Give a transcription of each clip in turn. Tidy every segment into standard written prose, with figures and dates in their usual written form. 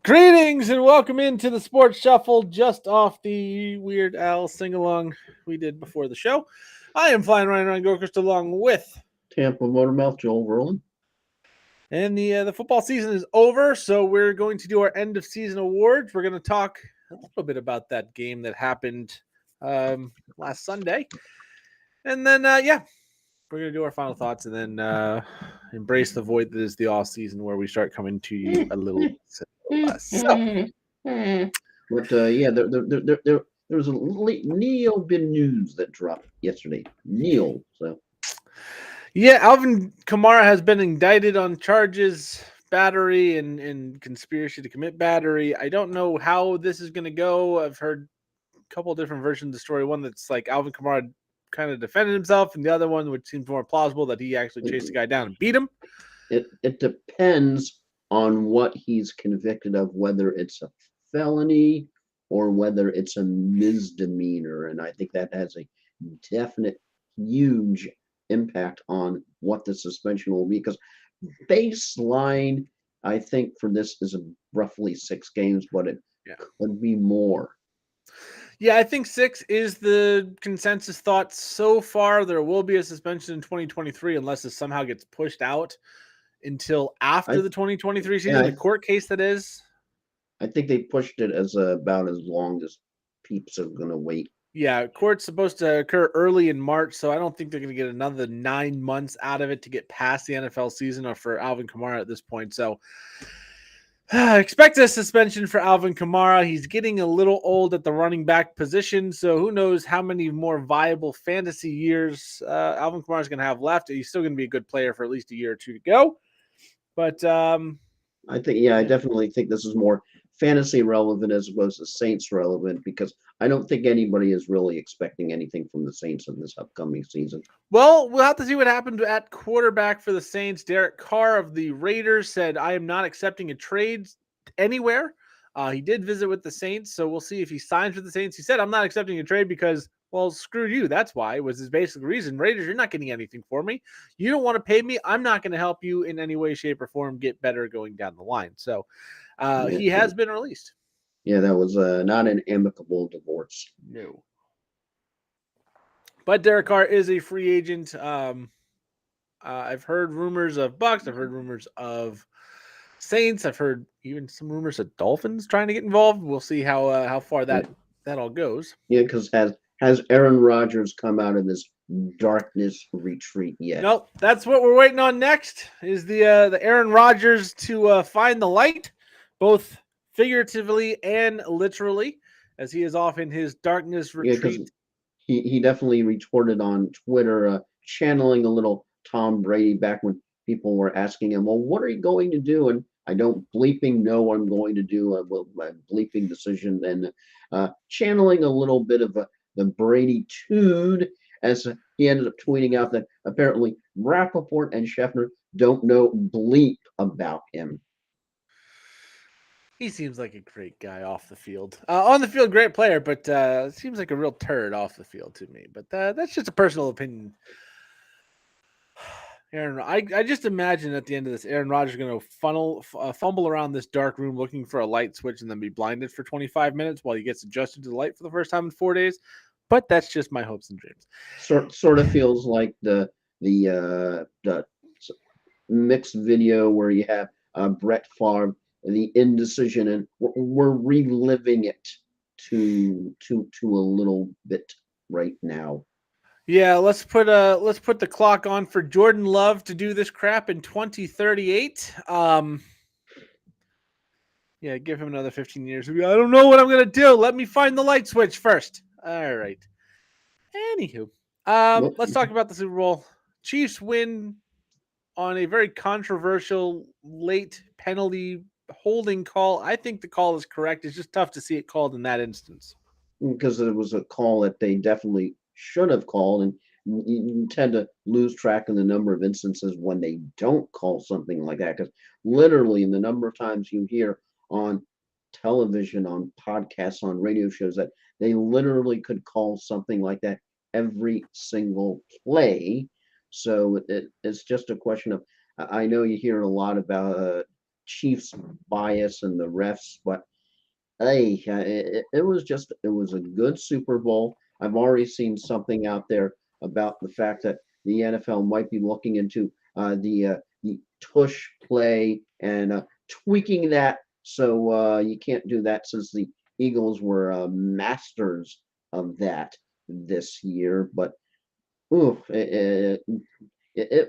Greetings and welcome into the Sports Shuffle, just off the Weird Al sing along we did before the show. I am flying Ryan Ryan Gilchrist along with, Tampa Motormouth, Joel Verlin. and the football season is over, so we're going to do our end of season awards. We're going to talk a little bit about that game that happened last Sunday, and then we're going to do our final thoughts, and then embrace the void that is the off season, where we start coming to you a little less. So. There was a Neil bin news that dropped yesterday. Neil, so Yeah, Alvin Kamara has been indicted on charges, battery and conspiracy to commit battery. I don't know how this is going to go. I've heard a couple different versions of the story. One that's like Alvin Kamara kind of defended himself, and the other one, which seems more plausible, that he actually chased the guy down and beat him. it depends on what he's convicted of, whether it's a felony or whether it's a misdemeanor, and I think that has a definite huge impact on what the suspension will be. Because baseline, I think for this is roughly 6 games, but it could be more. Yeah, I think 6 is the consensus thought so far. There will be a suspension in 2023 unless it somehow gets pushed out until after the 2023 season. A court case, that is. I think they pushed it as about as long as peeps are going to wait. Yeah, court's supposed to occur early in March, so I don't think they're going to get another 9 months out of it to get past the NFL season or for Alvin Kamara at this point. So expect a suspension for Alvin Kamara. He's getting a little old at the running back position, so who knows how many more viable fantasy years Alvin Kamara is going to have left. He's still going to be a good player for at least a year or two to go. But I definitely think this is more fantasy relevant as opposed to Saints relevant, because I don't think anybody is really expecting anything from the Saints in this upcoming season. Well, we'll have to see what happened at quarterback for the Saints. Derek Carr of the Raiders said, "I am not accepting a trade anywhere." He did visit with the Saints, so we'll see if he signs with the Saints. He said, "I'm not accepting a trade because, well, screw you." That's why, was his basic reason. Raiders, you're not getting anything for me. You don't want to pay me. I'm not going to help you in any way, shape, or form get better going down the line. So he has been released. Yeah, that was not an amicable divorce. No. But Derek Carr is a free agent. I've heard rumors of Bucks. I've heard rumors of Saints. I've heard even some rumors of Dolphins trying to get involved. We'll see how far that all goes. Yeah, because has Aaron Rodgers come out of this darkness retreat yet? Nope, that's what we're waiting on next. Is the Aaron Rodgers to find the light, both figuratively and literally, as he is off in his darkness retreat. Yeah, he definitely retorted on Twitter, channeling a little Tom Brady back when people were asking him, "Well, what are you going to do?" And I don't bleeping know what I'm going to do. My bleeping decision, and channeling a little bit of the Brady tune, as he ended up tweeting out that apparently Rappaport and Scheffner don't know bleep about him. He seems like a great guy off the field. On the field, great player, but seems like a real turd off the field to me. But that's just a personal opinion. Aaron, I just imagine at the end of this, Aaron Rodgers is going to fumble around this dark room looking for a light switch and then be blinded for 25 minutes while he gets adjusted to the light for the first time in 4 days. But that's just my hopes and dreams. Sort of feels like the mixed video where you have Brett Favre, the indecision, and we're reliving it to a little bit right now. Yeah, let's put the clock on for Jordan Love to do this crap in 2038. Yeah, give him another 15 years. I don't know what I'm gonna do. Let me find the light switch first. All right. Anywho, let's talk about the Super Bowl. Chiefs win on a very controversial late penalty holding call. I think the call is correct. It's just tough to see it called in that instance. Because it was a call that they definitely should have called, and you tend to lose track of the number of instances when they don't call something like that. Because literally, in the number of times you hear on television, on podcasts, on radio shows, that they literally could call something like that every single play. So it's just a question of, I know you hear a lot about Chiefs bias and the refs, but hey, it was a good Super Bowl. I've already seen something out there about the fact that the NFL might be looking into the tush play and tweaking that so you can't do that since the Eagles were masters of that this year. But ooh, it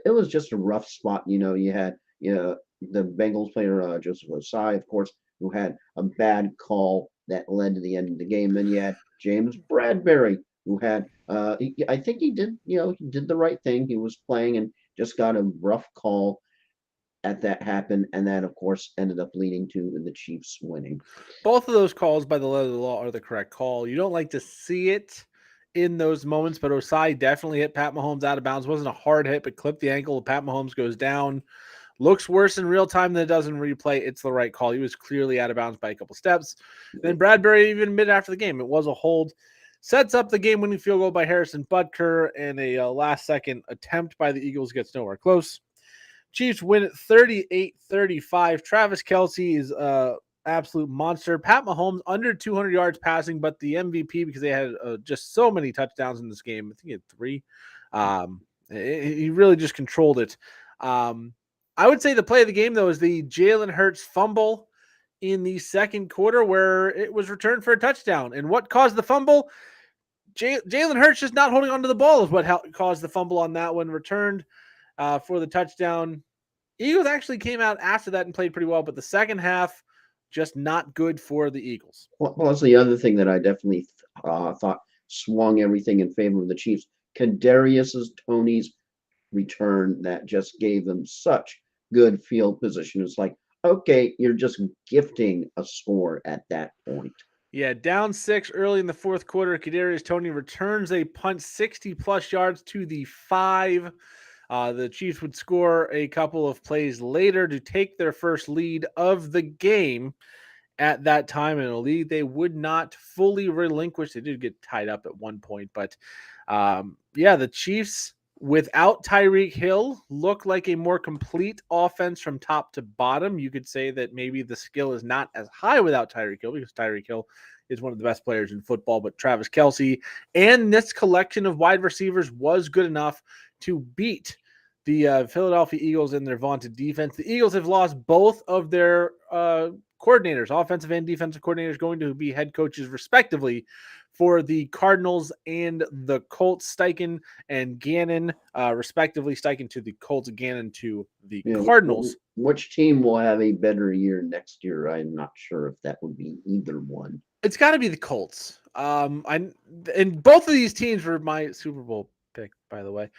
was just a rough spot. You had the Bengals player Joseph Osai, of course, who had a bad call that led to the end of the game. Then you had James Bradbury, who had I think he did he did the right thing. He was playing and just got a rough call at that happened, and that of course ended up leading to the Chiefs winning. Both of those calls, by the letter of the law, are the correct call. You don't like to see it in those moments, but Osai definitely hit Pat Mahomes out of bounds. It wasn't a hard hit, but clipped the ankle. Pat Mahomes goes down. Looks worse in real time than it does in replay. It's the right call. He was clearly out of bounds by a couple steps. And then Bradbury even admitted after the game it was a hold. Sets up the game-winning field goal by Harrison Butker, and a last-second attempt by the Eagles gets nowhere close. Chiefs win it 38-35. Travis Kelce is absolute monster. Pat Mahomes under 200 yards passing, but the MVP because they had just so many touchdowns in this game. I think he had 3. He really just controlled it. I would say the play of the game, though, is the Jalen Hurts fumble in the second quarter where it was returned for a touchdown. And what caused the fumble? Jalen Hurts just not holding onto the ball is what caused the fumble on that one. Returned for the touchdown. Eagles actually came out after that and played pretty well, but the second half just not good for the Eagles. Well, that's the other thing that I definitely thought swung everything in favor of the Chiefs. Kadarius's Tony's return that just gave them such good field position. It's like, okay, you're just gifting a score at that point. Yeah, down 6 early in the fourth quarter. Kadarius Toney returns a punt 60-plus yards to the 5. The Chiefs would score a couple of plays later to take their first lead of the game at that time in a lead they would not fully relinquish. They did get tied up at one point, but the Chiefs without Tyreek Hill look like a more complete offense from top to bottom. You could say that maybe the skill is not as high without Tyreek Hill because Tyreek Hill is one of the best players in football, but Travis Kelce and this collection of wide receivers was good enough to beat the Philadelphia Eagles in their vaunted defense. The Eagles have lost both of their coordinators, offensive and defensive coordinators, going to be head coaches respectively for the Cardinals and the Colts. Steichen and Gannon, respectively. Steichen to the Colts, Gannon to the Cardinals. Which team will have a better year next year? I'm not sure if that would be either one. It's got to be the Colts. And both of these teams were my Super Bowl pick, by the way.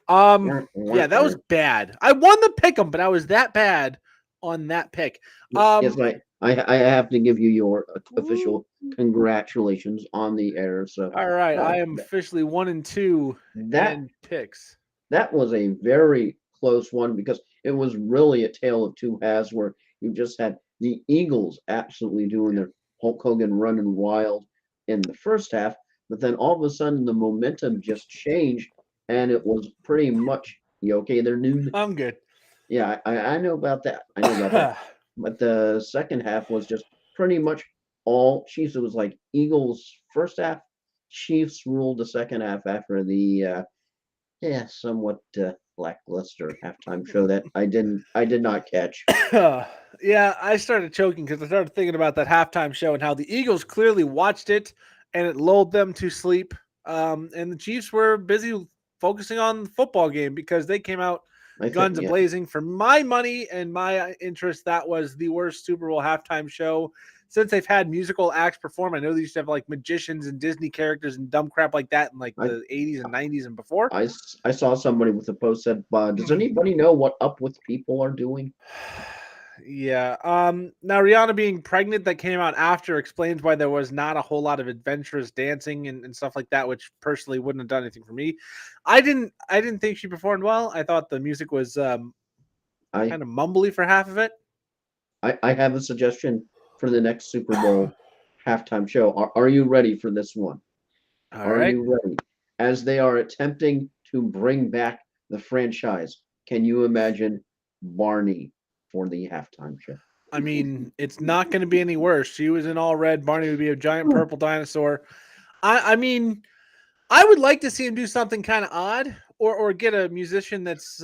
Yeah, that was bad. I won the pick 'em, but I was that bad on that pick. Yes, I have to give you your official congratulations on the air. So all right, I am officially 1-2 in picks. That was a very close one because it was really a tale of two halves where you just had the Eagles absolutely doing their Hulk Hogan running wild in the first half, but then all of a sudden the momentum just changed and it was pretty much okay. They're new. I'm good. Yeah, I know about that. I know about that. But the second half was just pretty much all Chiefs. It was like Eagles first half, Chiefs ruled the second half after the somewhat lackluster halftime show that I did not catch. Yeah, I started choking because I started thinking about that halftime show and how the Eagles clearly watched it and it lulled them to sleep. And the Chiefs were busy focusing on the football game because they came out guns blazing. For my money and my interest, that was the worst Super Bowl halftime show since they've had musical acts perform. I know they used to have like magicians and Disney characters and dumb crap like that in like the 80s and 90s and before. I saw somebody with a post said, does anybody know what Up With People are doing? Yeah. Now Rihanna being pregnant that came out after explains why there was not a whole lot of adventurous dancing and stuff like that, which personally wouldn't have done anything for me. I didn't think she performed well. I thought the music was kind of mumbly for half of it. I have a suggestion for the next Super Bowl halftime show. Are you ready for this one? Are you ready? As they are attempting to bring back the franchise, can you imagine Barney for the halftime show? I mean, it's not going to be any worse. She was in all red. Barney would be a giant purple dinosaur. I mean, I would like to see him do something kind of odd, or get a musician that's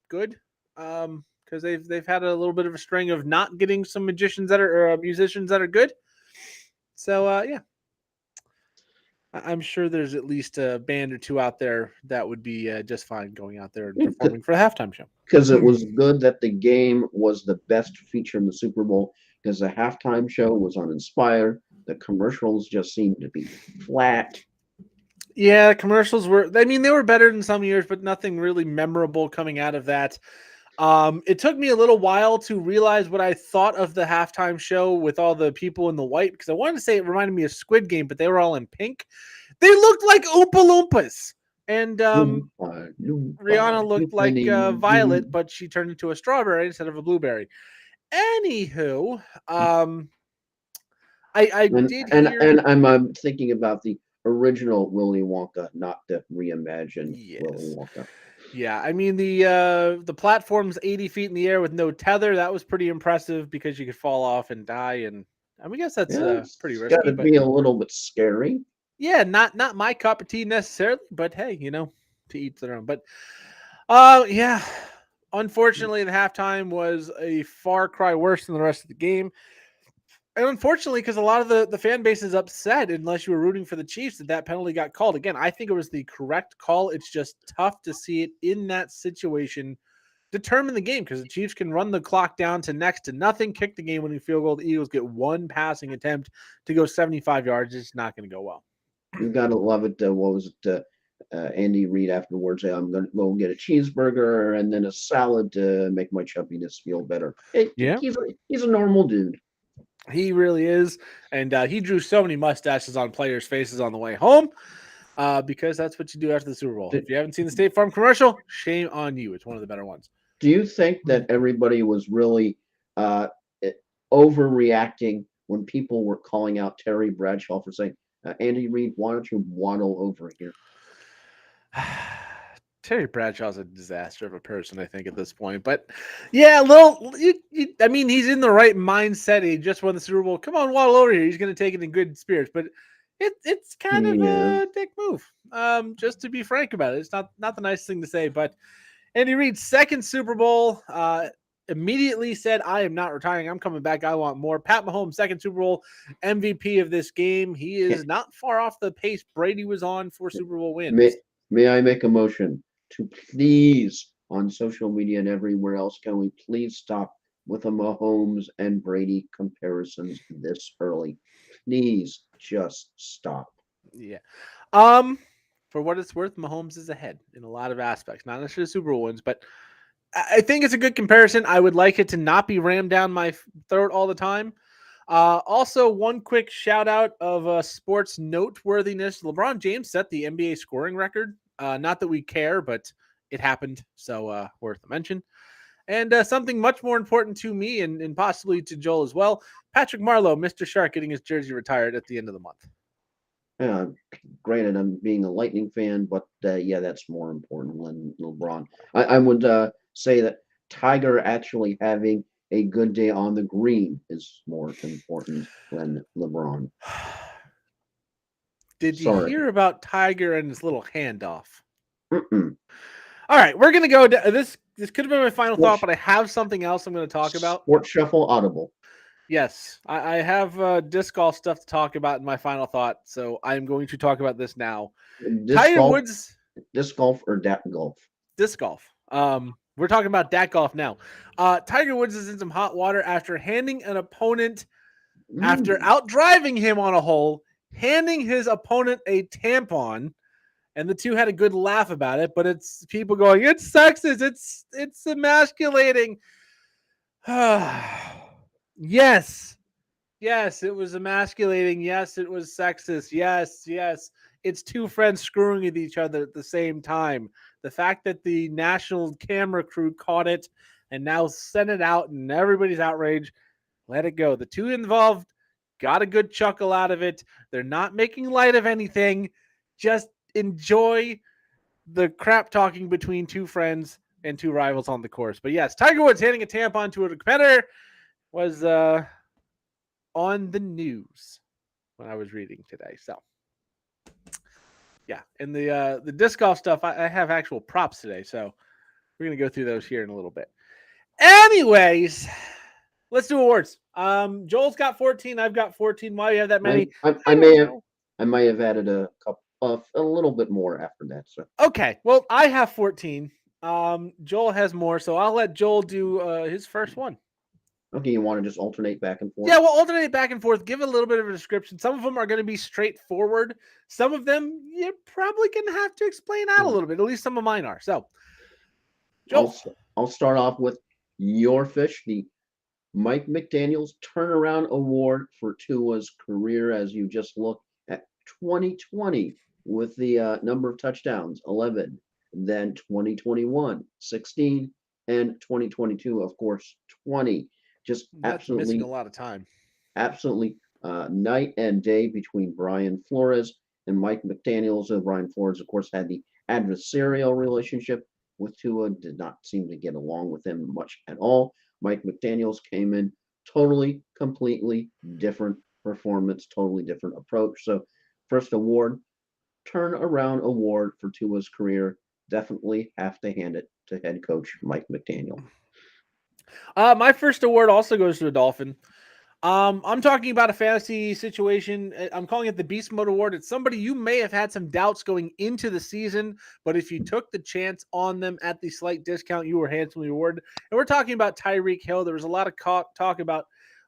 good, because they've had a little bit of a string of not getting some magicians that are or, musicians that are good. So yeah, I'm sure there's at least a band or two out there that would be just fine going out there and performing for the halftime show. Because it was good that the game was the best feature in the Super Bowl because the halftime show was uninspired. The commercials just seemed to be flat. Yeah, commercials were. I mean, they were better than some years, but nothing really memorable coming out of that. It took me a little while to realize what I thought of the halftime show with all the people in the white, because I wanted to say it reminded me of Squid Game, but they were all in pink. They looked like Oompa Loompas. And Rihanna looked like Violet, but she turned into a strawberry instead of a blueberry. Anywho, I did hear. And I'm thinking about the original Willy Wonka, not the reimagined Willy Wonka. Yeah, I mean the platform's 80 feet in the air with no tether. That was pretty impressive because you could fall off and die, and I mean, I guess that's pretty risky. Got to be a little bit scary. Yeah, not my cup of tea necessarily, but hey, to each their own. But yeah, unfortunately, the halftime was a far cry worse than the rest of the game. And unfortunately, because a lot of the fan base is upset, unless you were rooting for the Chiefs, that penalty got called. Again, I think it was the correct call. It's just tough to see it in that situation determine the game, because the Chiefs can run the clock down to next to nothing, kick the game-winning field goal. The Eagles get one passing attempt to go 75 yards. It's not going to go well. You got to love it. What was it? Andy Reid afterwards say, I'm going to go get a cheeseburger and then a salad to make my chubbiness feel better. Yeah. He's a normal dude. He really is. And he drew so many mustaches on players' faces on the way home because that's what you do after the Super Bowl. If you haven't seen the State Farm commercial, shame on you. It's one of the better ones. Do you think that everybody was really overreacting when people were calling out Terry Bradshaw for saying, Andy Reid, why don't you waddle over here? Terry Bradshaw's a disaster of a person, I think, at this point. But yeah, I mean, he's in the right mindset. He just won the Super Bowl. Come on, waddle over here. He's going to take it in good spirits. But it's kind of a dick move. Just to be frank about it, it's not the nicest thing to say. But Andy Reid's second Super Bowl, immediately said, I am not retiring. I'm coming back. I want more. Pat Mahomes, second Super Bowl MVP of this game. He is not far off the pace Brady was on for Super Bowl wins. May I make a motion to please, on social media and everywhere else, can we please stop with the Mahomes and Brady comparisons this early? Please just stop. Yeah. For what it's worth, Mahomes is ahead in a lot of aspects, not necessarily Super Bowl wins, but I think it's a good comparison. I would like it to not be rammed down my throat all the time. Also, one quick shout out of sports noteworthiness. LeBron James set the NBA scoring record. Not that we care, but it happened. So worth a mention. And something much more important to me and possibly to Joel as well. Patrick Marleau, Mr. Shark, getting his jersey retired at the end of the month. Granted, I'm being a Lightning fan, but yeah, that's more important than LeBron. I would say that Tiger actually having a good day on the green is more important than LeBron. Did you hear about Tiger and his little handoff? Mm-mm. All right, we're gonna go. This could have been my final thought, but I have something else I'm going to talk about. Sports Shuffle Audible. Yes, I have disc golf stuff to talk about in my final thought, so I'm going to talk about this now. Tiger Woods. Disc golf or DAT golf? Disc golf. We're talking about DAT golf now. Tiger Woods is in some hot water after handing an opponent, after outdriving him on a hole, handing his opponent a tampon, and the two had a good laugh about it. But it's people going, "It's sexist. It's emasculating." Yes, it was emasculating. Yes, it was sexist. Yes. It's two friends screwing with each other at the same time. The fact that the national camera crew caught it and now sent it out and everybody's outraged, let it go. The two involved got a good chuckle out of it. They're not making light of anything. Just enjoy the crap talking between two friends and two rivals on the course. But yes, Tiger Woods handing a tampon to a competitor was on the news when I was reading today. So yeah, and the disc golf stuff, I have actual props today, so we're gonna go through those here in a little bit. Anyways, let's do awards. Joel's got 14. I've got 14. Why you have that many? I I may don't have know. added a couple of a little bit more after that. So Okay, well, I have 14. Joel has more, so I'll let Joel do his first one. okay, you want to just alternate back and forth? Yeah, we'll alternate back and forth. Give a little bit of a description. Some of them are going to be straightforward. Some of them you're probably going to have to explain out a Hmm. little bit. At least some of mine are. So, I'll Joel. s- I'll start off with your fish, the Mike McDaniel's Turnaround Award for Tua's career. As you just look at 2020 with the number of touchdowns, 11, then 2021, 16, and 2022, of course, 20. Just That's missing a absolutely lot of time. absolutely night and day between Brian Flores and Mike McDaniels. Brian Flores, of course, had the adversarial relationship with Tua, did not seem to get along with him much at all. Mike McDaniels came in totally, completely different performance, totally different approach. So, first award, turnaround award for Tua's career. Definitely have to hand it to head coach Mike McDaniel. My first award also goes to a Dolphin. I'm talking about a fantasy situation. I'm calling it the Beast Mode Award. It's somebody you may have had some doubts going into the season, but if you took the chance on them at the slight discount, you were handsomely rewarded. And we're talking about Tyreek Hill. There was a lot of talk about,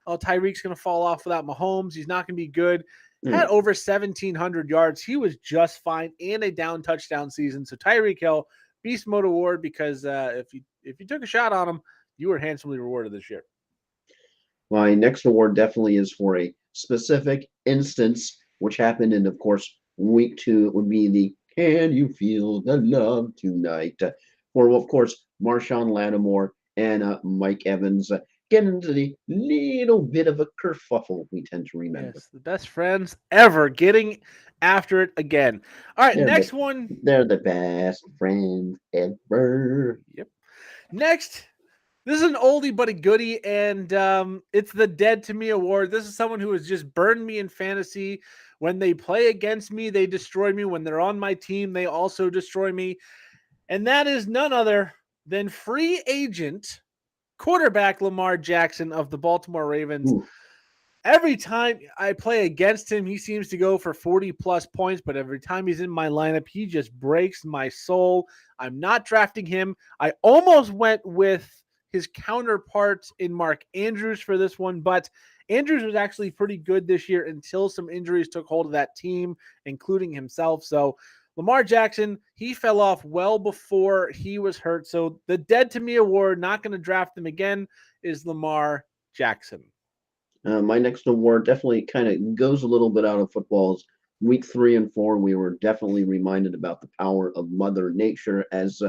oh, Tyreek's going to fall off without Mahomes. He's not going to be good. Had Mm. over 1,700 yards. He was just fine and a down touchdown season. So Tyreek Hill, Beast Mode Award, because if you took a shot on him, you were handsomely rewarded this year. My next award definitely is for a specific instance, which happened in, of course, week 2. It would be the Can You Feel the Love Tonight? For, of course, Marshawn Lattimore and Mike Evans. Get into the little bit of a kerfuffle we tend to remember. Yes, the best friends ever getting after it again. All right, They're the next one. they're the best friends ever. Yep. Next, this is an oldie but a goodie, and it's the Dead to Me Award. This is someone who has just burned me in fantasy. When they play against me, they destroy me. When they're on my team, they also destroy me. And that is none other than free agent quarterback Lamar Jackson of the Baltimore Ravens. Ooh. Every time I play against him, he seems to go for 40 plus points, but every time he's in my lineup, he just breaks my soul. I'm not drafting him. I almost went with his counterpart in Mark Andrews for this one, but Andrews was actually pretty good this year until some injuries took hold of that team, including himself. So Lamar Jackson, he fell off well before he was hurt. So the Dead to Me Award, not going to draft him again, is Lamar Jackson. My next award definitely kind of goes a little bit out of football's week 3 and 4. We were definitely reminded about the power of Mother Nature as,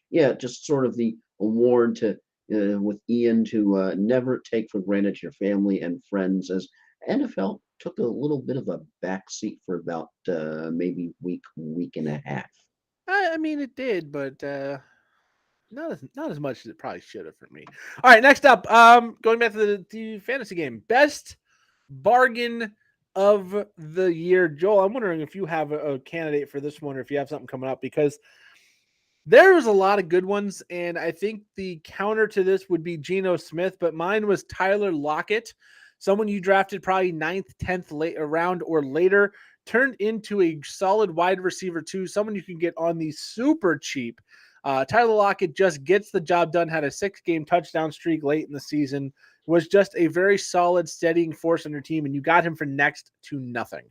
yeah, just sort of the award to with Ian to never take for granted your family and friends. As NFL took a little bit of a backseat for about maybe week and a half. I mean, it did, but not as much as it probably should have for me. All right, next up, going back to the fantasy game, best bargain of the year. Joel, I'm wondering if you have a candidate for this one, or if you have something coming up, because there was a lot of good ones, and I think the counter to this would be Geno Smith, but mine was Tyler Lockett, someone you drafted probably 9th, 10th late round or later, turned into a solid wide receiver too, someone you can get on the super cheap. Tyler Lockett just gets the job done, had a 6-game touchdown streak late in the season, was just a very solid, steadying force on your team, and you got him for next to nothing.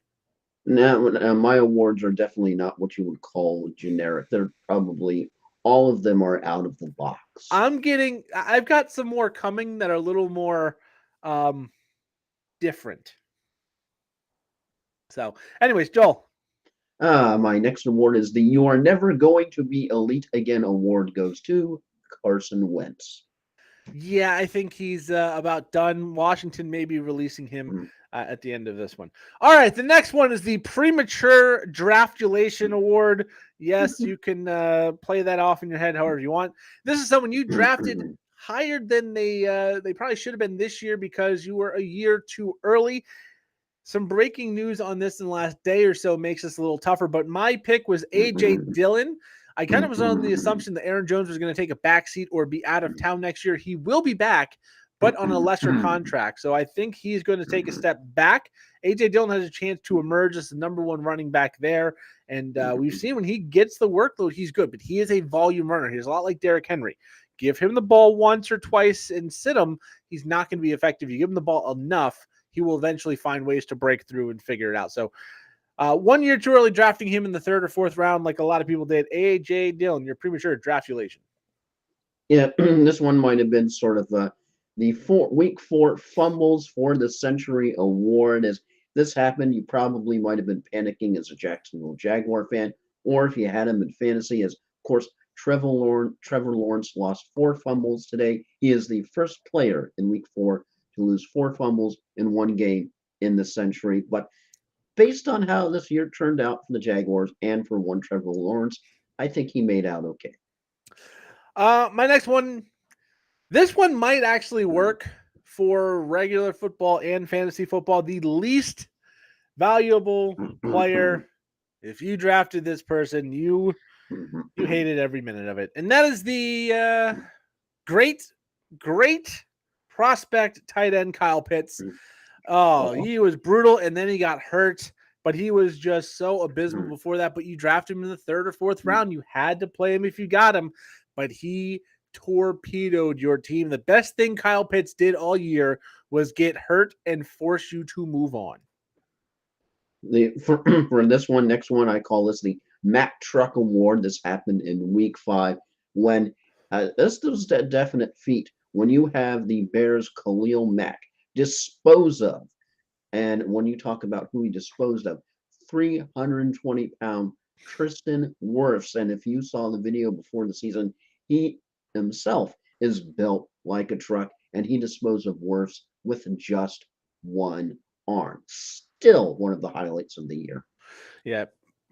Now, my awards are definitely not what you would call generic. They're probably all of them are out of the box. I've got some more coming that are a little more um, different. So, anyways, Joel. My next award is the You Are Never Going to Be Elite Again award goes to Carson Wentz. Yeah, I think he's about done. Washington may be releasing him Mm. at the end of this one. All right, the next one is the Premature Draftulation Award. Yes, you can play that off in your head however you want. This is someone you drafted higher than they probably should have been this year because you were a year too early. Some breaking news on this in the last day or so makes this a little tougher, but my pick was A.J. Dillon. I kind of was on the assumption that Aaron Jones was going to take a backseat or be out of town next year. He will be back, but on a lesser contract. So I think he's going to take a step back. A.J. Dillon has a chance to emerge as the number one running back there. And we've seen when he gets the workload, he's good, but he is a volume runner. He's a lot like Derrick Henry. Give him the ball once or twice and sit him, he's not going to be effective. You give him the ball enough, he will eventually find ways to break through and figure it out. So 1 year too early drafting him in the third or fourth round, like a lot of people did. A.J. Dillon, you're premature draftulation. Yeah, this one might have been sort of the week 4 fumbles for the century award. As this happened, you probably might have been panicking as a Jacksonville Jaguar fan, or if you had him in fantasy, as of course Trevor Lawrence lost 4 fumbles today. He is the first player in week 4 to lose 4 fumbles in one game in the century. But based on how this year turned out for the Jaguars and for one Trevor Lawrence, I think he made out okay. My next one, this one might actually work for regular football and fantasy football. The least valuable player, if you drafted this person, you hated every minute of it. And that is the great prospect tight end Kyle Pitts. Oh, he was brutal, and then he got hurt, but he was just so abysmal before that. But you drafted him in the third or fourth round. You had to play him if you got him, but he torpedoed your team. The best thing Kyle Pitts did all year was get hurt and force you to move on. For this one, next one, I call this the Mack Truck Award. This happened in week 5 when this was a definite feat when you have the Bears' Khalil Mack dispose of, and when you talk about who he disposed of, 320-pound Tristan Wirfs. And if you saw the video before the season, he himself is built like a truck, and he disposed of Wirfs with just one arm. Still one of the highlights of the year. Yeah,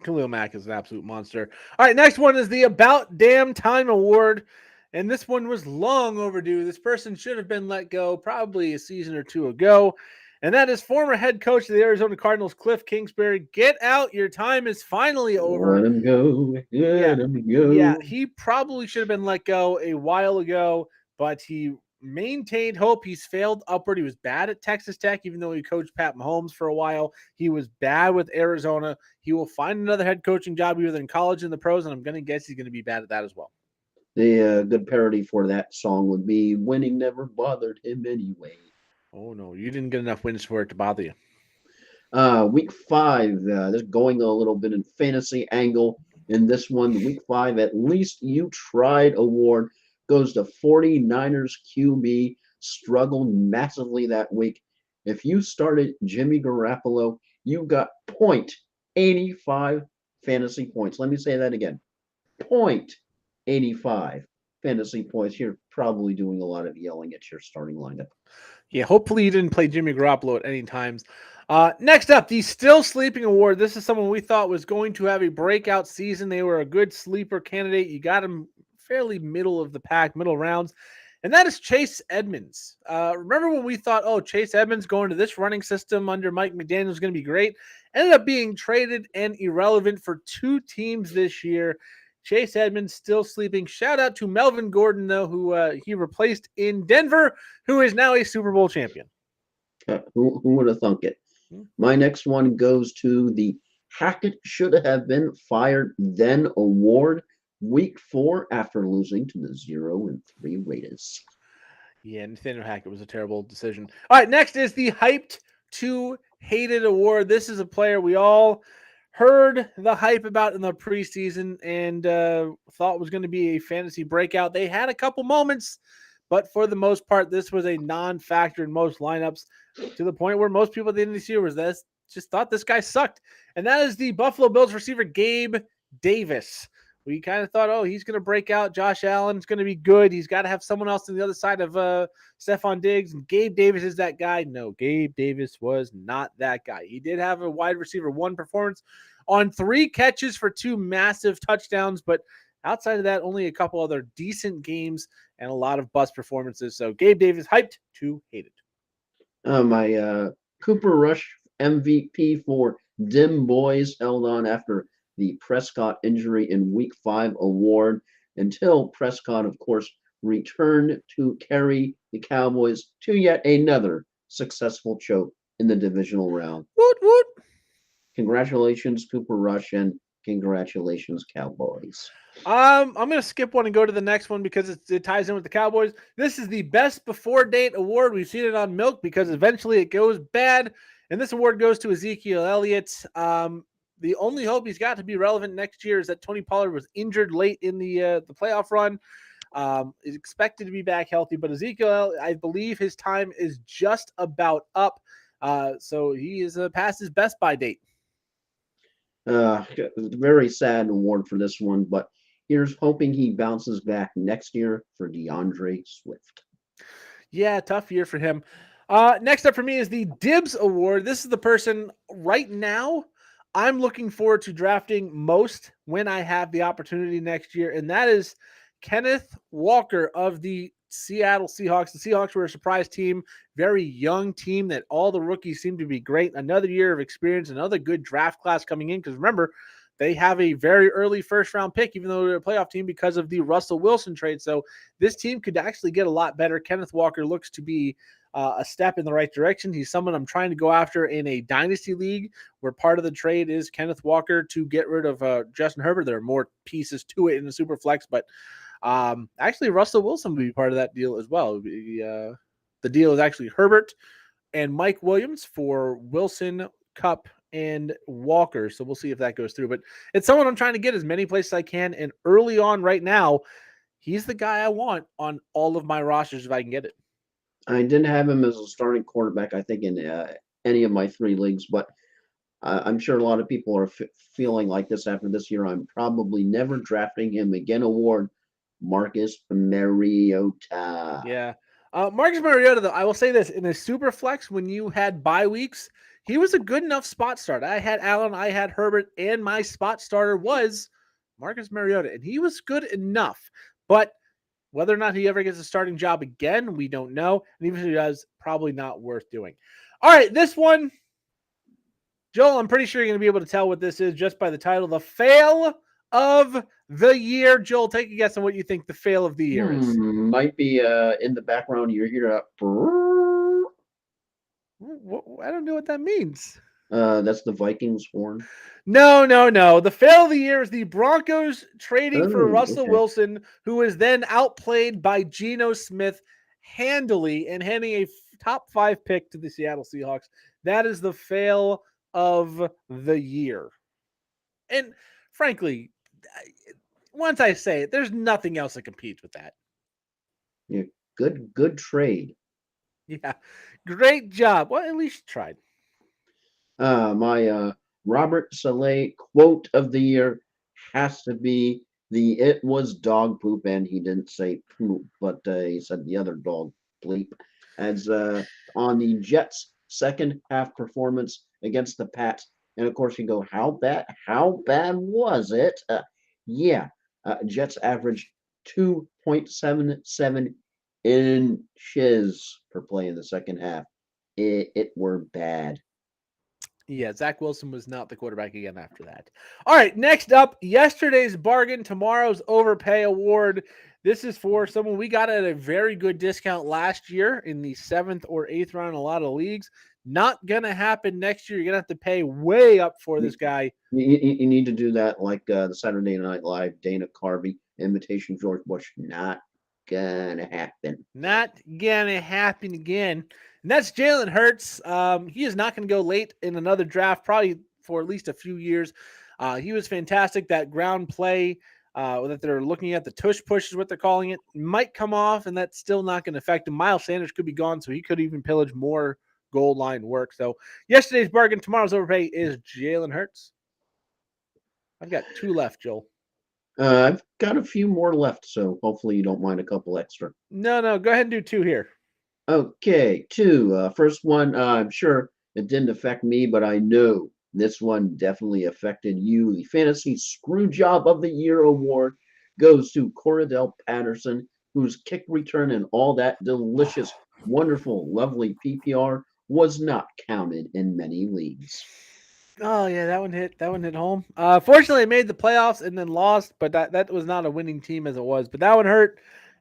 Khalil Mack is an absolute monster. All right, next one is the About Damn Time Award. And this one was long overdue. This person should have been let go probably a season or two ago. And that is former head coach of the Arizona Cardinals, Cliff Kingsbury. Get out. Your time is finally over. Let him go. Let him go. Yeah, he probably should have been let go a while ago, but he maintained hope. He's failed upward. He was bad at Texas Tech, even though he coached Pat Mahomes for a while. He was bad with Arizona. He will find another head coaching job either in college and the pros, and I'm going to guess he's going to be bad at that as well. The good parody for that song would be "Winning Never Bothered Him Anyway." Oh, no, you didn't get enough wins for it to bother you. Week 5, this going a little bit in fantasy angle. In this one, week 5, at least you tried award goes to 49ers QB. Struggled massively that week. If you started Jimmy Garoppolo, you got 0.85 fantasy points. Let me say that again. 0.85 fantasy points. You're probably doing a lot of yelling at your starting lineup. Yeah, hopefully you didn't play Jimmy Garoppolo at any times. Next up, the Still Sleeping Award. This is someone we thought was going to have a breakout season. They were a good sleeper candidate. You got him fairly middle of the pack, middle rounds. And that is Chase Edmonds. Remember when we thought, oh, Chase Edmonds going to this running system under Mike McDaniel is going to be great? Ended up being traded and irrelevant for 2 teams this year. Chase Edmonds still sleeping. Shout out to Melvin Gordon, though, who he replaced in Denver, who is now a Super Bowl champion. Who would have thunk it? My next one goes to the Hackett Should Have Been Fired Then Award, week 4 after losing to the 0-3 Raiders. Yeah, Nathaniel Hackett was a terrible decision. All right, next is the Hyped to Hated Award. This is a player we all heard the hype about in the preseason and thought was going to be a fantasy breakout. They had a couple moments, but for the most part, this was a non-factor in most lineups, to the point where most people at the end of this year just thought this guy sucked. And that is the Buffalo Bills receiver, Gabe Davis. We kind of thought, oh, he's going to break out. Josh Allen's going to be good. He's got to have someone else on the other side of Stephon Diggs. And Gabe Davis is that guy. No, Gabe Davis was not that guy. He did have a wide receiver 1 performance on 3 catches for 2 massive touchdowns, but Outside of that, only a couple other decent games and a lot of bust performances. So Gabe Davis, hyped to hated. My Cooper Rush MVP for Dim Boys held on after the Prescott injury in Week 5 award until Prescott, of course, returned to carry the Cowboys to yet another successful choke in the divisional round. Woot woot. Congratulations, Cooper Rush, and congratulations, Cowboys. I'm gonna skip one and go to the next one because it ties in with the Cowboys. This is the best before date award. We've seen it on Milk because eventually it goes bad, and this award goes to Ezekiel Elliott. The only hope he's got to be relevant next year is that Tony Pollard was injured late in the playoff run. Is expected to be back healthy, but Ezekiel, I believe his time is just about up. So he is past his best by date. Very sad award for this one, but here's hoping he bounces back next year for DeAndre Swift. Yeah, tough year for him. Next up for me is the Dibs Award. This is the person right now I'm looking forward to drafting most when I have the opportunity next year, and that is Kenneth Walker of the Seattle Seahawks. The Seahawks were a surprise team, very young team that all the rookies seem to be great. Another year of experience, another good draft class coming in because remember, they have a very early first round pick, even though they're a playoff team because of the Russell Wilson trade. So this team could actually get a lot better. Kenneth Walker looks to be a step in the right direction. He's someone I'm trying to go after in a dynasty league where part of the trade is Kenneth Walker to get rid of Justin Herbert. There are more pieces to it in the super flex, but actually Russell Wilson will be part of that deal as well. The deal is actually Herbert and Mike Williams for Wilson, Cup, and Walker. So we'll see if that goes through. But it's someone I'm trying to get as many places as I can. And early on right now, he's the guy I want on all of my rosters if I can get it. I didn't have him as a starting quarterback, I think, in any of my 3 leagues, but I'm sure a lot of people are feeling like this after this year. I'm probably never drafting him again. Award Marcus Mariota. Yeah. Marcus Mariota, though, I will say this in a super flex when you had bye weeks, he was a good enough spot start. I had Allen, I had Herbert, and my spot starter was Marcus Mariota, and he was good enough. But whether or not he ever gets a starting job again, we don't know. And even if he does, probably not worth doing. All right, this one, Joel, I'm pretty sure you're going to be able to tell what this is just by the title. The fail of the year. Joel, take a guess on what you think the fail of the year is. Might be in the background. You're here. I don't know what that means. That's the Vikings horn. No. The fail of the year is the Broncos trading for Russell Wilson, who is then outplayed by Geno Smith handily and handing a top 5 pick to the Seattle Seahawks. That is the fail of the year. And frankly, once I say it, there's nothing else that competes with that. Yeah, good trade. Yeah, great job. Well, at least you tried. My Robert Saleh quote of the year has to be "It was dog poop," and he didn't say poop, but he said the other dog bleep. As on the Jets' second half performance against the Pats, and of course you go, how bad was it? Jets averaged 2.77 inches per play in the second half. It were bad. Yeah, Zach Wilson was not the quarterback again after that. All right, next up, yesterday's bargain, tomorrow's overpay award. This is for someone we got at a very good discount last year in the 7th or 8th round in a lot of leagues. Not going to happen next year. You're going to have to pay way up for this guy. You need to do that like the Saturday Night Live Dana Carvey imitation George Bush. Not going to happen. Not going to happen again. And that's Jalen Hurts. He is not going to go late in another draft, probably for at least a few years. He was fantastic. That ground play that they're looking at, the tush push is what they're calling it, might come off, and that's still not going to affect him. Miles Sanders could be gone, so he could even pillage more goal line work. So yesterday's bargain, tomorrow's overpay is Jalen Hurts. I've got 2 left, Joel. I've got a few more left, so hopefully you don't mind a couple extra. No, go ahead and do 2 here. Okay, 2. First one, I'm sure it didn't affect me, but I know this one definitely affected you. The Fantasy Screw Job of the Year award goes to Coradell Patterson, whose kick return and all that delicious, wonderful, lovely PPR was not counted in many leagues. Oh yeah, that one hit. That one hit home. Fortunately, it made the playoffs and then lost, but that was not a winning team as it was. But that one hurt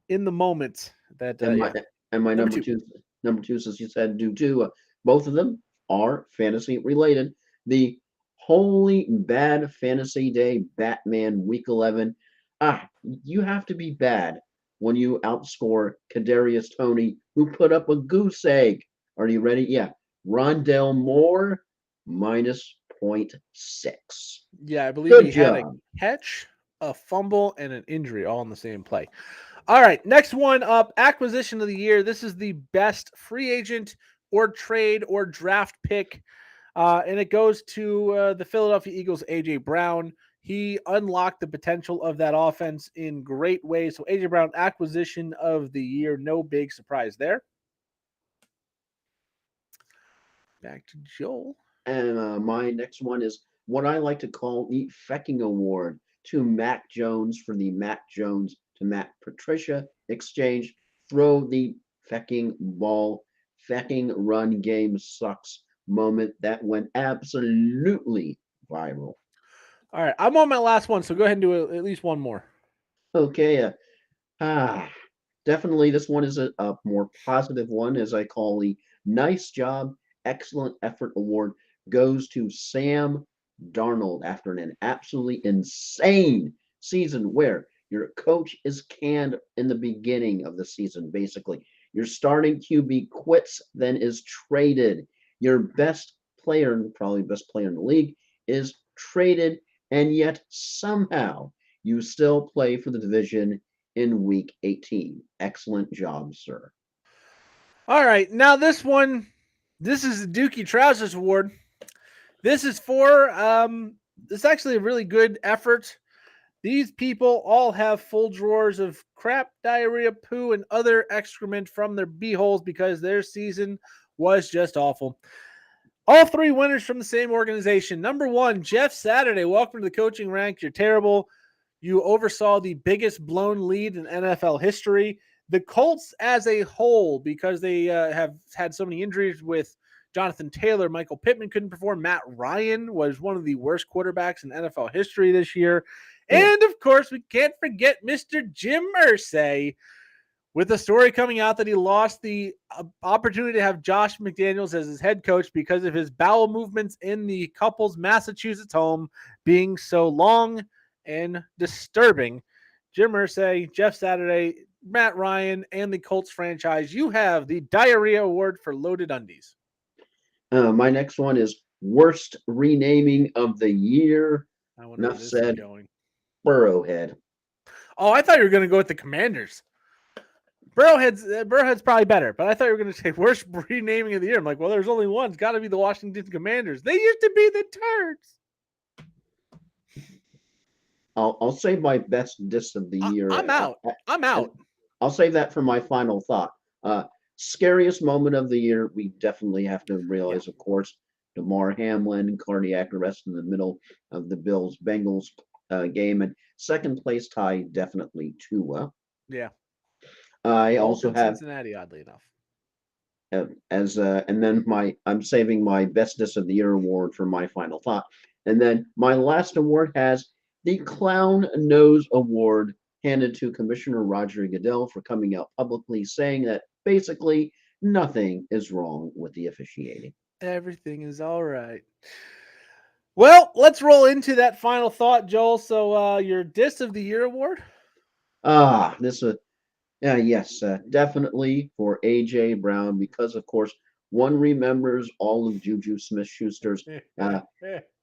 in the moment. That And my yeah. and my Number two. number two, since you said do too, both of them are fantasy related. The Holy Bad Fantasy Day Batman Week 11. You have to be bad when you outscore Kadarius Toney, who put up a goose egg. Are you ready? Yeah, Rondell Moore minus -0.6. Yeah, I believe Good he had a job. catch, a fumble, and an injury all in the same play. All right, next one up, acquisition of the year. This is the best free agent or trade or draft pick, and it goes to the Philadelphia Eagles, AJ Brown. He unlocked the potential of that offense in great ways. So AJ Brown, acquisition of the year, no big surprise there. Back to Joel. And my next one is what I like to call the Fecking Award to Mac Jones for the Mac Jones to Matt Patricia exchange. Throw the fecking ball, fecking run game sucks moment that went absolutely viral. All right, I'm on my last one, so go ahead and do at least one more. Okay, ah, definitely this one is a more positive one, as I call the nice job, excellent effort award goes to Sam Darnold after an absolutely insane season where your coach is canned in the beginning of the season, basically. Your starting QB quits, then is traded. Your best player, probably best player in the league, is traded, and yet somehow you still play for the division in week 18. Excellent job, sir. All right, now this is the Dookie Trousers Award. This is for it's actually a really good effort. These people all have full drawers of crap, diarrhea, poo, and other excrement from their beeholes because their season was just awful. All three winners from the same organization. Number one, Jeff Saturday. Welcome to the coaching ranks. You're terrible. You oversaw the biggest blown lead in NFL history. The Colts as a whole, because they have had so many injuries with Jonathan Taylor, Michael Pittman couldn't perform. Matt Ryan was one of the worst quarterbacks in NFL history this year. Yeah. And of course, we can't forget Mr. Jim Irsay, with the story coming out that he lost the opportunity to have Josh McDaniels as his head coach because of his bowel movements in the couple's Massachusetts home being so long and disturbing. Jim Irsay, Jeff Saturday, Matt Ryan, and the Colts franchise, you have the Diarrhea Award for Loaded Undies. My next one is worst renaming of the year. I wonder where Enough this is said. going. Burrowhead. Oh, I thought you were going to go with the Commanders. Burrowhead's probably better, but I thought you were going to say worst renaming of the year. I'm like, well, there's only one. It's got to be the Washington Commanders. They used to be the Turds. I'll save my best diss of the I'm year. out. I'm out. I'll save that for my final thought. Scariest moment of the year, we definitely have to Yeah. realize, of course, Damar Hamlin, cardiac arrest in the middle of the Bills Bengals game, and second place tie, definitely Tua. Yeah. I Both also in have Cincinnati, oddly enough. and then I'm saving my best diss of the year award for my final thought, and then my last award has the Clown Nose Award handed to Commissioner Roger Goodell for coming out publicly saying that basically nothing is wrong with the officiating. Everything is all right. Well, let's roll into that final thought, Joel. So, your Diss of the Year award? This yes, definitely for AJ Brown because of course one remembers all of Juju Smith-Schuster's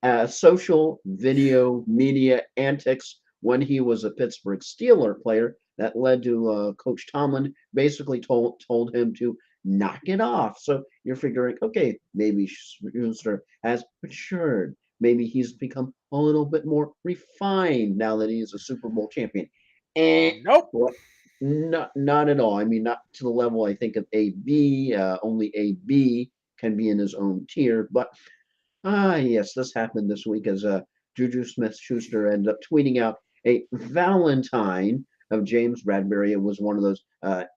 uh, social video media antics when he was a Pittsburgh Steeler player that led to Coach Tomlin basically told him to knock it off. So you're figuring, okay, maybe Schuster has matured. Maybe he's become a little bit more refined now that he is a Super Bowl champion. And Nope. what? Not at all. I mean, not to the level I think of AB. Only AB can be in his own tier, but yes, this happened this week as Juju Smith Schuster ended up tweeting out a Valentine of James Bradbury. It was one of those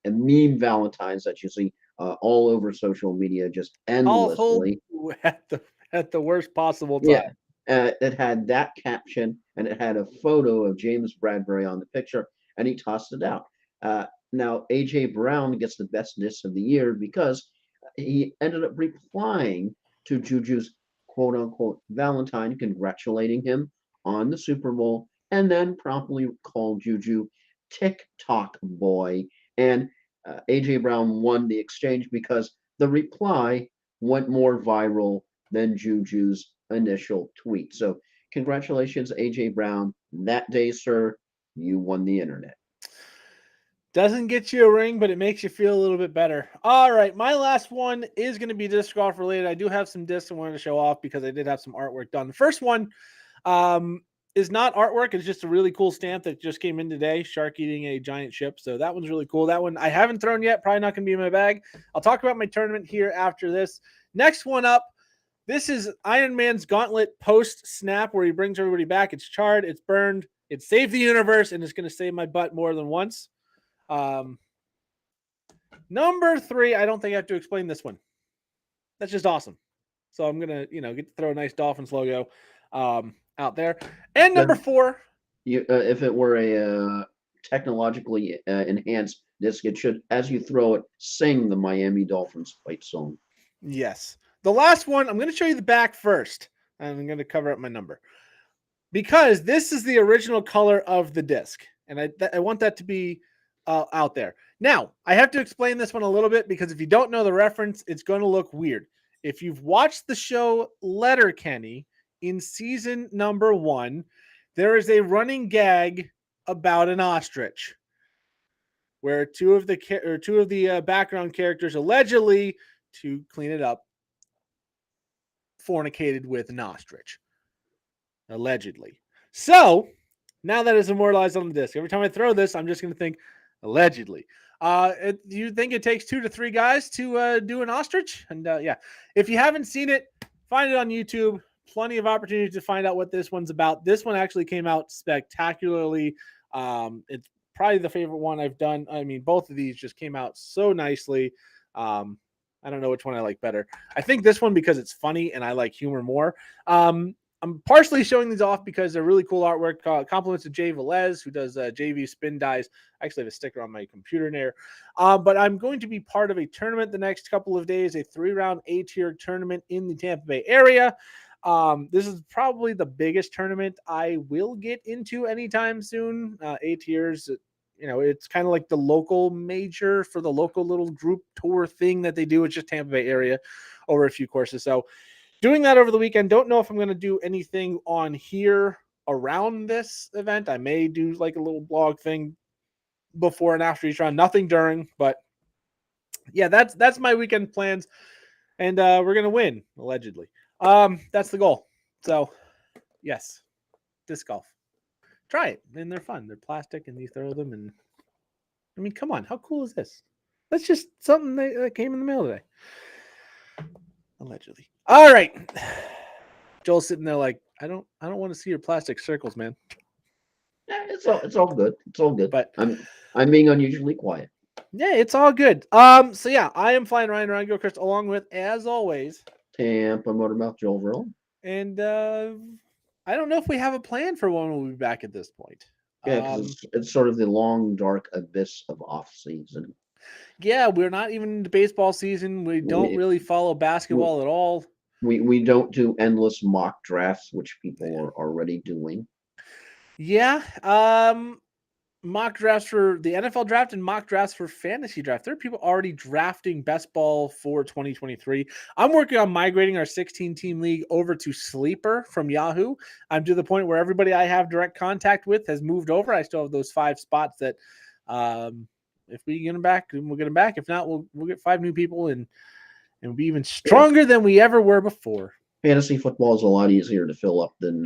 meme Valentines that you see all over social media just I'll hold endlessly. you at the worst possible Yeah, time. it had that caption and it had a photo of James Bradbury on the picture, and he tossed it out. Now, AJ Brown gets the best diss of the year because he ended up replying to Juju's quote unquote Valentine, congratulating him on the Super Bowl, and then promptly called Juju TikTok boy. And AJ Brown won the exchange because the reply went more viral than Juju's initial tweet. So, congratulations, AJ Brown. That day, sir, you won the internet. Doesn't get you a ring, but it makes you feel a little bit better. All right, my last one is going to be disc golf related. I do have some discs I wanted to show off because I did have some artwork done. The first one is not artwork; it's just a really cool stamp that just came in today. Shark eating a giant ship, so that one's really cool. That one I haven't thrown yet. Probably not going to be in my bag. I'll talk about my tournament here after this. Next one up. This is Iron Man's gauntlet post snap where he brings everybody back. It's charred, it's burned, it saved the universe, and it's going to save my butt more than once. Number 3, I don't think I have to explain this one. That's just awesome. So I'm gonna, get to throw a nice Dolphins logo out there. And number 4, If it were a technologically enhanced disc, it should, as you throw it, sing the Miami Dolphins fight song. yes. The last one, I'm gonna show you the back first, and I'm gonna cover up my number because this is the original color of the disc, and I want that to be out there. Now, I have to explain this one a little bit because if you don't know the reference, it's going to look weird. If you've watched the show Letterkenny in season number 1, there is a running gag about an ostrich where two of the background characters allegedly, to clean it up, fornicated with an ostrich. Allegedly. So, now that is immortalized on the disc, every time I throw this, I'm just going to think, allegedly. Do you think it takes 2 to 3 guys to do an ostrich? And yeah, if you haven't seen it, find it on YouTube. Plenty of opportunities to find out what this one's about. This one actually came out spectacularly. It's probably the favorite one I've done. I mean, both of these just came out so nicely. I don't know which one I like better. I think this one because it's funny and I like humor more. I'm partially showing these off because they're really cool artwork. Compliments to Jay Velez, who does JV spin dies. I actually have a sticker on my computer there. But I'm going to be part of a tournament the next couple of days, a 3-round A-tier tournament in the Tampa Bay area. This is probably the biggest tournament I will get into anytime soon. A-tiers, it's kind of like the local major for the local little group tour thing that they do. It's just Tampa Bay area over a few courses. So doing that over the weekend. Don't know if I'm going to do anything on here around this event. I may do like a little blog thing before and after each round. Nothing during, but yeah, that's my weekend plans, and we're gonna win allegedly. That's the goal. So yes, disc golf. Try it, and they're fun. They're plastic, and you throw them, and I mean, come on, how cool is this? That's just something that came in the mail today. Allegedly. All right. Joel's sitting there like, I don't want to see your plastic circles, man. It's all good. It's all good. But I'm being unusually quiet. yeah, it's all good. So yeah, I am flying Ryan around Gilchrist along with, as always, Tampa Motormouth Joel Verl. and I don't know if we have a plan for when we'll be back at this point. Yeah, because it's sort of the long dark abyss of off season. Yeah, we're not even into baseball season. We don't really follow basketball at all. We don't do endless mock drafts, which people are already doing. Yeah. Mock drafts for the NFL draft and mock drafts for fantasy draft. There are people already drafting best ball for 2023. I'm working on migrating our 16-team league over to Sleeper from Yahoo. I'm to the point where everybody I have direct contact with has moved over. I still have those 5 spots that if we get them back, we'll get them back. If not, we'll get 5 new people and be even stronger than we ever were before. Fantasy football is a lot easier to fill up than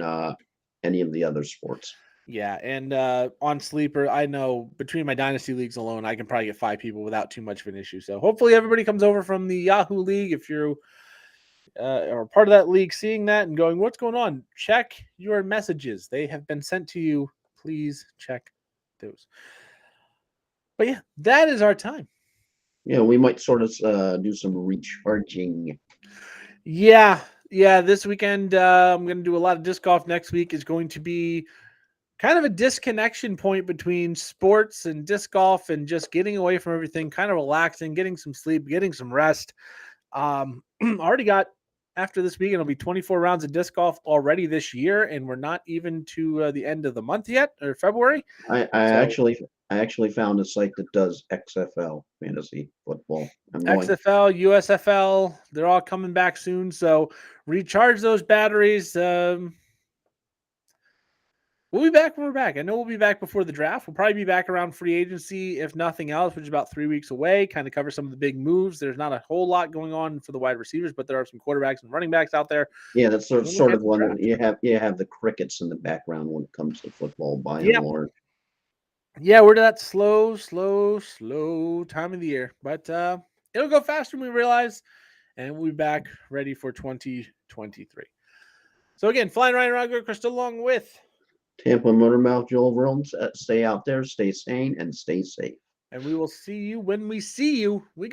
any of the other sports. Yeah, and on Sleeper, I know between my dynasty leagues alone, I can probably get 5 people without too much of an issue. So hopefully everybody comes over from the Yahoo League. If you're or part of that league, seeing that and going, what's going on? Check your messages. They have been sent to you please check those. But yeah, that is our time. Yeah, we might sort of do some recharging. Yeah, this weekend I'm going to do a lot of disc golf. Next week is going to be kind of a disconnection point between sports and disc golf and just getting away from everything, kind of relaxing, getting some sleep, getting some rest. Already got, after this weekend, it'll be 24 rounds of disc golf already this year, and we're not even to the end of the month yet, or February. I So actually found a site that does XFL fantasy football. I'm going. XFL, USFL, they're all coming back soon. So recharge those batteries. We'll be back when we're back. I know we'll be back before the draft. We'll probably be back around free agency, if nothing else, which is about 3 weeks away. Kind of cover some of the big moves. There's not a whole lot going on for the wide receivers, but there are some quarterbacks and running backs out there. Yeah, that's And then we'll sort get of to the one draft. that you have the crickets in the background when it comes to football, by and Yeah, large. we're to that slow time of the year, but it'll go faster than we realize, and we'll be back ready for 2023. So again, Flying Ryan Rodger Crystal along with, Tampa Motormouth Joel Verlins, stay out there, stay sane, and stay safe. and we will see you when we see you. We